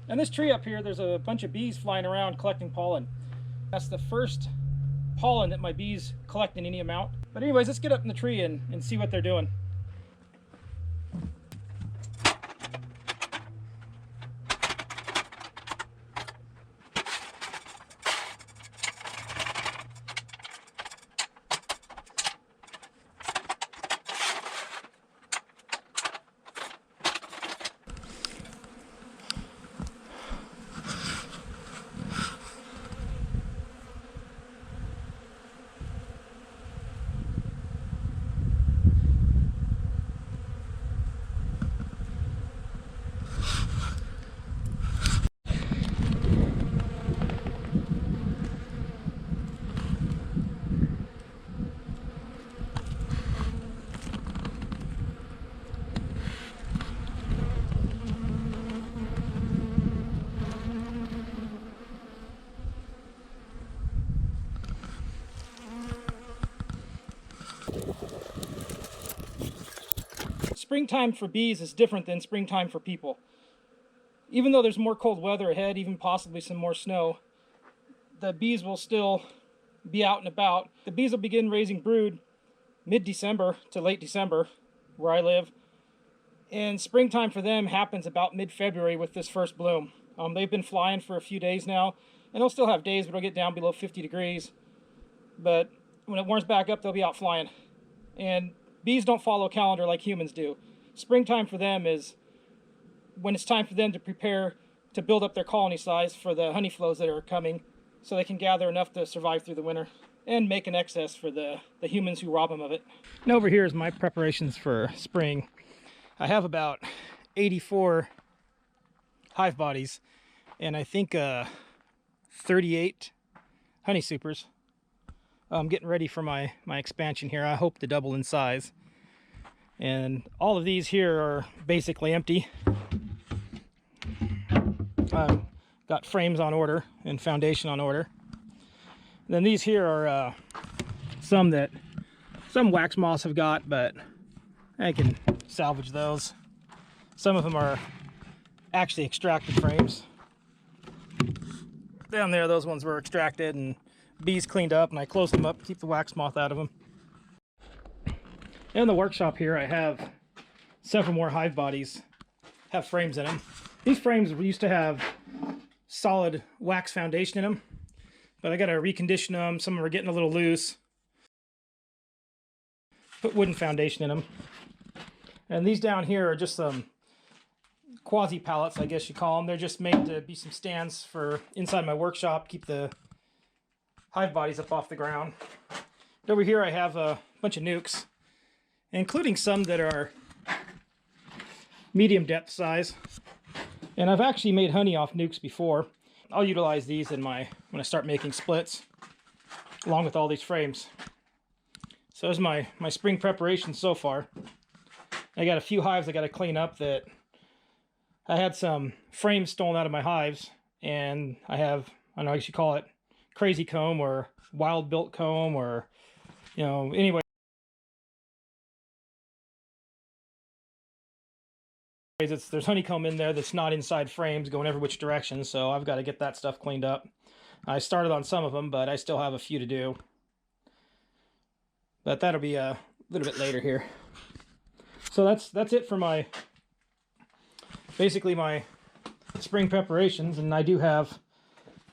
And this tree up here, there's a bunch of bees flying around collecting pollen. That's the first pollen that my bees collect in any amount. But anyways, let's get up in the tree and see what they're doing. Springtime for bees is different than springtime for people. Even though there's more cold weather ahead, even possibly some more snow, the bees will still be out and about. The bees will begin raising brood mid-December to late December, where I live. And springtime for them happens about mid-February with this first bloom. They've been flying for a few days now, and they'll still have days, but it'll get down below 50 degrees. But when it warms back up, they'll be out flying. And bees don't follow a calendar like humans do. Springtime for them is when it's time for them to prepare to build up their colony size for the honey flows that are coming, so they can gather enough to survive through the winter and make an excess for the humans who rob them of it. And over here is my preparations for spring. I have about 84 hive bodies and I think 38 honey supers. I'm getting ready for my expansion here. I hope to double in size. And all of these here are basically empty. I've got frames on order and foundation on order. And then these here are some wax moths have got, but I can salvage those. Some of them are actually extracted frames. Down there, those ones were extracted and bees cleaned up, and I closed them up to keep the wax moth out of them. In the workshop here, I have several more hive bodies, have frames in them. These frames used to have solid wax foundation in them, but I got to recondition them. Some of them are getting a little loose. Put wooden foundation in them. And these down here are just some quasi pallets, I guess you call them. They're just made to be some stands for inside my workshop, keep the hive bodies up off the ground. And over here I have a bunch of nukes, including some that are medium depth size. And I've actually made honey off nukes before. I'll utilize these in when I start making splits, along with all these frames. So there's my spring preparation so far. I got a few hives I got to clean up that I had some frames stolen out of my hives, and I have, I don't know, I guess you call it crazy comb or wild built comb, or, you know, anyway. There's honeycomb in there that's not inside frames going every which direction, so I've got to get that stuff cleaned up. I started on some of them, but I still have a few to do. But that'll be a little bit later here. So that's it for basically my spring preparations, and I do have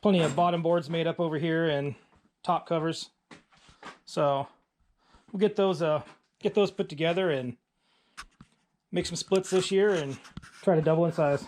plenty of bottom boards made up over here and top covers. So we'll get those put together and make some splits this year and try to double in size.